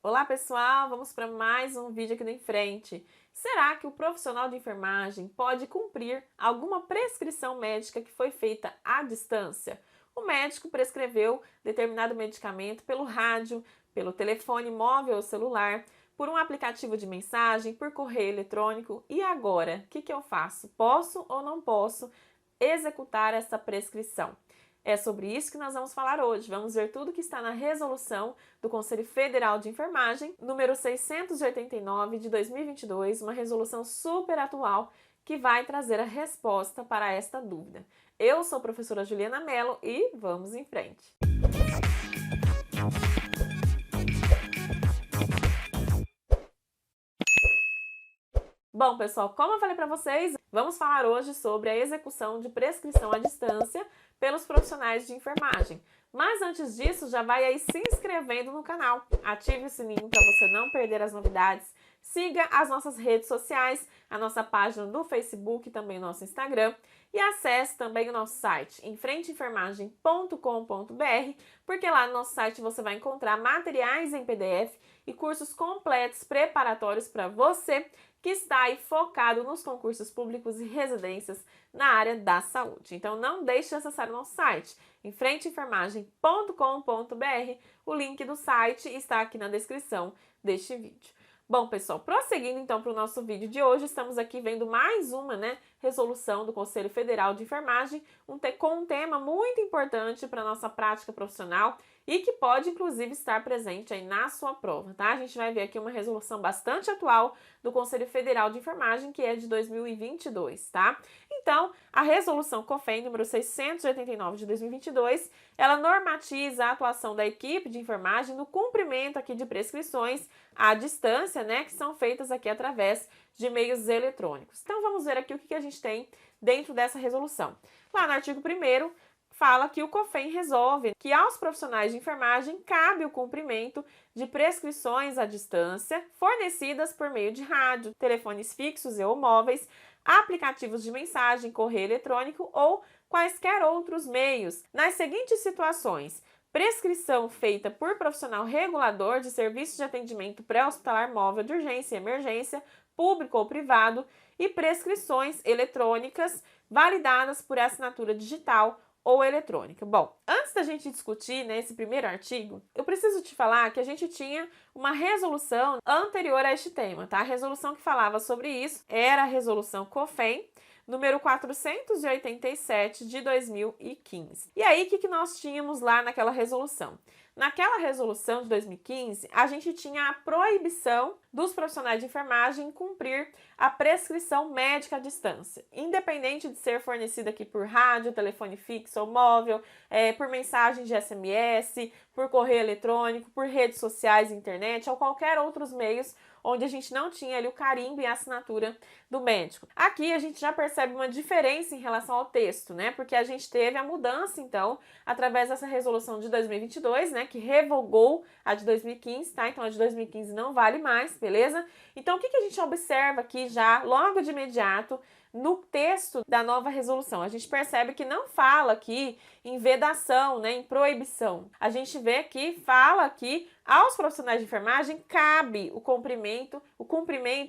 Olá pessoal, vamos para mais um vídeo aqui no Em Frente. Será que o profissional de enfermagem pode cumprir alguma prescrição médica que foi feita à distância? O médico prescreveu determinado medicamento pelo rádio, pelo telefone móvel ou celular, por um aplicativo de mensagem, por correio eletrônico. E agora, o que eu faço? Posso ou não posso executar essa prescrição? É sobre isso que nós vamos falar hoje. Vamos ver tudo que está na resolução do Conselho Federal de Enfermagem, número 689 de 2022, uma resolução super atual que vai trazer a resposta para esta dúvida. Eu sou a professora Juliana Mello e vamos em frente. Bom, pessoal, como eu falei para vocês, vamos falar hoje sobre a execução de prescrição à distância pelos profissionais de enfermagem. Mas antes disso, já vai aí se inscrevendo no canal, ative o sininho para você não perder as novidades, siga as nossas redes sociais, a nossa página do Facebook e também o nosso Instagram e acesse também o nosso site enfrenteenfermagem.com.br, porque lá no nosso site você vai encontrar materiais em PDF e cursos completos preparatórios para você que está aí focado nos concursos públicos e residências na área da saúde. Então não deixe de acessar o nosso site, enfrenteenfermagem.com.br. O link do site está aqui na descrição deste vídeo. Bom, pessoal, prosseguindo então para o nosso vídeo de hoje, estamos aqui vendo mais uma resolução do Conselho Federal de Enfermagem, com um tema muito importante para a nossa prática profissional e que pode, inclusive, estar presente aí na sua prova, tá? A gente vai ver aqui uma resolução bastante atual do Conselho Federal de Enfermagem, que é de 2022, tá? Então, a resolução COFEN número 689 de 2022, ela normatiza a atuação da equipe de enfermagem no cumprimento aqui de prescrições à distância, que são feitas aqui através de meios eletrônicos. Então, vamos ver aqui o que a gente tem dentro dessa resolução. Lá no artigo 1º, fala que o COFEN resolve que aos profissionais de enfermagem cabe o cumprimento de prescrições à distância fornecidas por meio de rádio, telefones fixos e ou móveis, aplicativos de mensagem, correio eletrônico ou quaisquer outros meios, nas seguintes situações: prescrição feita por profissional regulador de serviços de atendimento pré-hospitalar móvel de urgência e emergência, público ou privado, e prescrições eletrônicas validadas por assinatura digital ou eletrônica. Bom, antes da gente discutir esse primeiro artigo, eu preciso te falar que a gente tinha uma resolução anterior a este tema, tá? A resolução que falava sobre isso era a resolução COFEN, número 487 de 2015. E aí, o que nós tínhamos lá naquela resolução? Naquela resolução de 2015, a gente tinha a proibição dos profissionais de enfermagem cumprir a prescrição médica à distância, independente de ser fornecida aqui por rádio, telefone fixo ou móvel, por mensagem de SMS, por correio eletrônico, por redes sociais, internet ou qualquer outros meios onde a gente não tinha ali o carimbo e a assinatura do médico. Aqui a gente já percebe uma diferença em relação ao texto, porque a gente teve a mudança, então, através dessa resolução de 2022, que revogou a de 2015, tá? Então a de 2015 não vale mais, beleza? Então o que a gente observa aqui já, logo de imediato, no texto da nova resolução? A gente percebe que não fala aqui em vedação, em proibição. A gente vê que fala que aos profissionais de enfermagem cabe o cumprimento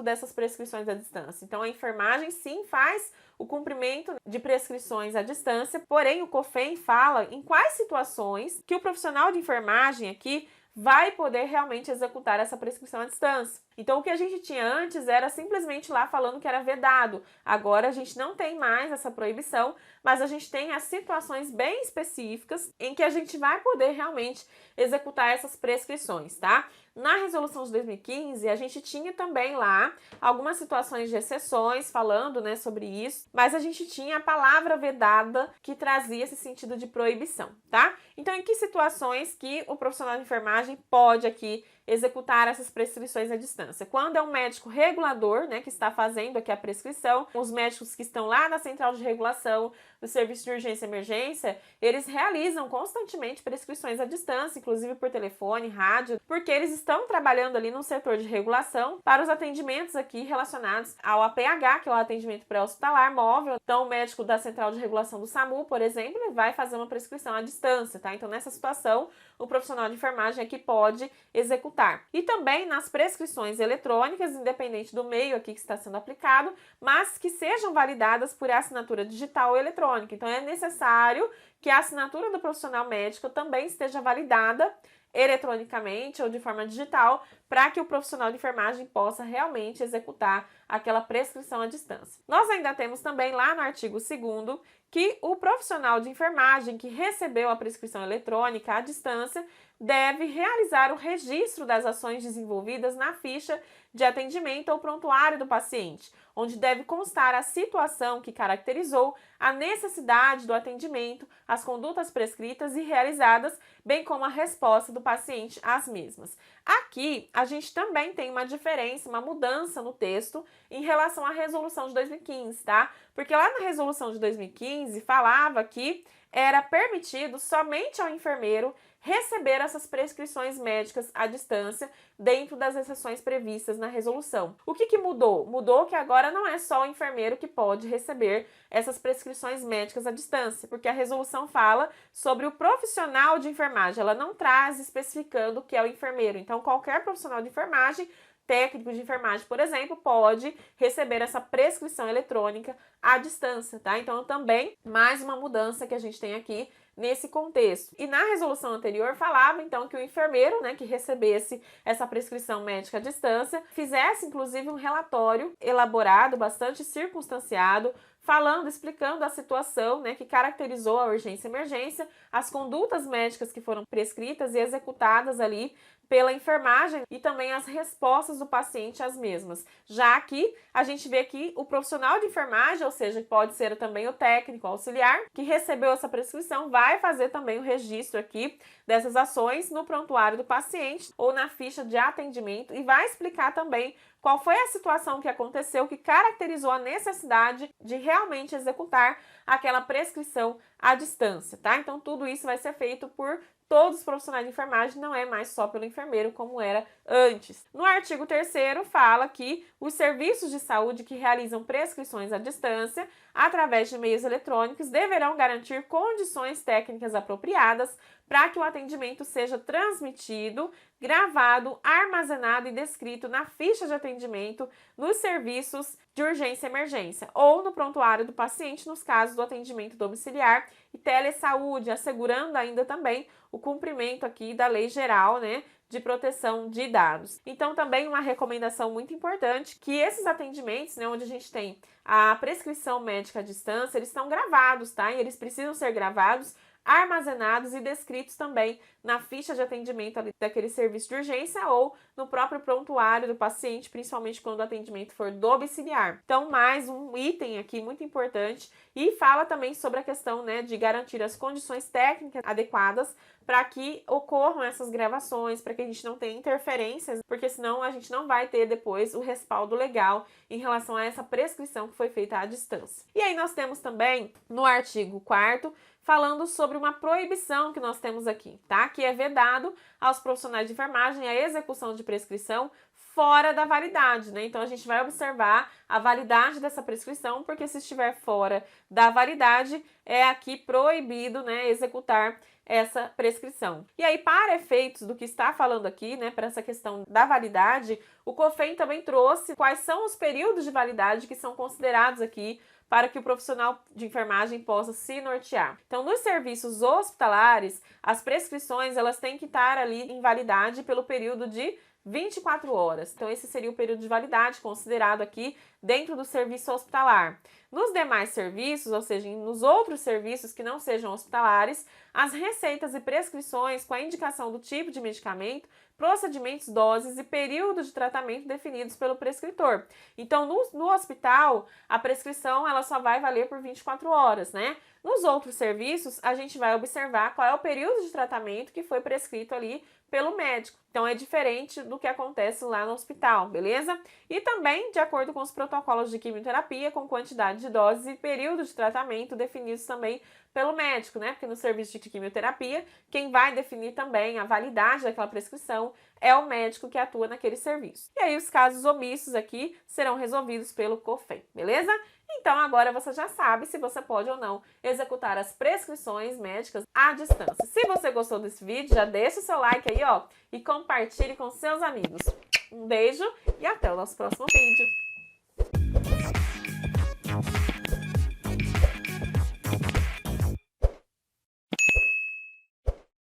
dessas prescrições à distância. Então a enfermagem sim faz o cumprimento de prescrições à distância, porém o COFEN fala em quais situações que o profissional de enfermagem aqui vai poder realmente executar essa prescrição à distância. Então, o que a gente tinha antes era simplesmente lá falando que era vedado. Agora, a gente não tem mais essa proibição, mas a gente tem as situações bem específicas em que a gente vai poder realmente executar essas prescrições, tá? Na resolução de 2015, a gente tinha também lá algumas situações de exceções falando, sobre isso, mas a gente tinha a palavra vedada que trazia esse sentido de proibição, tá? Então, em que situações que o profissional de enfermagem pode aqui executar essas prescrições à distância? Quando é um médico regulador, que está fazendo aqui a prescrição, os médicos que estão lá na central de regulação do serviço de urgência e emergência, eles realizam constantemente prescrições à distância, inclusive por telefone, rádio, porque eles estão trabalhando ali no setor de regulação para os atendimentos aqui relacionados ao APH, que é o atendimento pré-hospitalar móvel. Então, o médico da central de regulação do SAMU, por exemplo, ele vai fazer uma prescrição à distância, tá? Então, nessa situação, o profissional de enfermagem aqui pode executar executar. E também nas prescrições eletrônicas, independente do meio aqui que está sendo aplicado, mas que sejam validadas por assinatura digital ou eletrônica. Então, é necessário que a assinatura do profissional médico também esteja validada eletronicamente ou de forma digital, para que o profissional de enfermagem possa realmente executar aquela prescrição à distância. Nós ainda temos também lá no artigo 2º que o profissional de enfermagem que recebeu a prescrição eletrônica à distância deve realizar o registro das ações desenvolvidas na ficha de atendimento ou prontuário do paciente, onde deve constar a situação que caracterizou a necessidade do atendimento, as condutas prescritas e realizadas, bem como a resposta do paciente às mesmas. Aqui, a gente também tem uma diferença, uma mudança no texto em relação à resolução de 2015, tá? Porque lá na resolução de 2015 falava que era permitido somente ao enfermeiro receber essas prescrições médicas à distância dentro das exceções previstas na resolução. O que mudou? Mudou que agora não é só o enfermeiro que pode receber essas prescrições médicas à distância, porque a resolução fala sobre o profissional de enfermagem, ela não traz especificando o que é o enfermeiro. Então, qualquer profissional de enfermagem, técnico de enfermagem, por exemplo, pode receber essa prescrição eletrônica à distância, tá? Então, também mais uma mudança que a gente tem aqui nesse contexto. E na resolução anterior falava, então, que o enfermeiro, né, que recebesse essa prescrição médica à distância, fizesse, inclusive, um relatório elaborado, bastante circunstanciado, falando, explicando a situação, né, que caracterizou a urgência e emergência, as condutas médicas que foram prescritas e executadas ali pela enfermagem e também as respostas do paciente às mesmas. Já aqui, a gente vê que o profissional de enfermagem, ou seja, pode ser também o técnico auxiliar, que recebeu essa prescrição, vai fazer também o registro aqui dessas ações no prontuário do paciente ou na ficha de atendimento e vai explicar também qual foi a situação que aconteceu que caracterizou a necessidade de realmente executar aquela prescrição à distância, tá? Então, tudo isso vai ser feito por todos os profissionais de enfermagem, não é mais só pelo enfermeiro como era antes. No artigo 3º fala que os serviços de saúde que realizam prescrições à distância através de meios eletrônicos deverão garantir condições técnicas apropriadas para que o atendimento seja transmitido, gravado, armazenado e descrito na ficha de atendimento nos serviços de urgência e emergência ou no prontuário do paciente nos casos do atendimento domiciliar e telesaúde, assegurando ainda também o cumprimento aqui da Lei Geral, né, de proteção de dados. Então, também uma recomendação muito importante que esses atendimentos, né, onde a gente tem a prescrição médica à distância, eles estão gravados, tá? E eles precisam ser gravados, armazenados e descritos também na ficha de atendimento ali daquele serviço de urgência ou no próprio prontuário do paciente, principalmente quando o atendimento for domiciliar. Então, mais um item aqui muito importante e fala também sobre a questão, né, de garantir as condições técnicas adequadas para que ocorram essas gravações, para que a gente não tenha interferências, porque senão a gente não vai ter depois o respaldo legal em relação a essa prescrição que foi feita à distância. E aí nós temos também no artigo 4º falando sobre uma proibição que nós temos aqui, tá? Que é vedado aos profissionais de enfermagem a execução de prescrição fora da validade, né? Então, a gente vai observar a validade dessa prescrição, porque se estiver fora da validade, é aqui proibido, né, executar essa prescrição. E aí, para efeitos do que está falando aqui, né, para essa questão da validade, o COFEM também trouxe quais são os períodos de validade que são considerados aqui para que o profissional de enfermagem possa se nortear. Então, nos serviços hospitalares, as prescrições elas têm que estar ali em validade pelo período de 24 horas. Então, esse seria o período de validade considerado aqui dentro do serviço hospitalar. Nos demais serviços, ou seja, nos outros serviços que não sejam hospitalares, as receitas e prescrições com a indicação do tipo de medicamento, procedimentos, doses e período de tratamento definidos pelo prescritor. Então, no hospital, a prescrição ela só vai valer por 24 horas, né? Nos outros serviços, a gente vai observar qual é o período de tratamento que foi prescrito ali pelo médico. Então, é diferente do que acontece lá no hospital, beleza? E também, de acordo com os protocolos de quimioterapia, com quantidade de doses e período de tratamento definidos também pelo médico, né? Porque no serviço de quimioterapia, quem vai definir também a validade daquela prescrição é o médico que atua naquele serviço. E aí os casos omissos aqui serão resolvidos pelo COFEM, beleza? Então agora você já sabe se você pode ou não executar as prescrições médicas à distância. Se você gostou desse vídeo, já deixa o seu like aí, ó, e compartilhe com seus amigos. Um beijo e até o nosso próximo vídeo.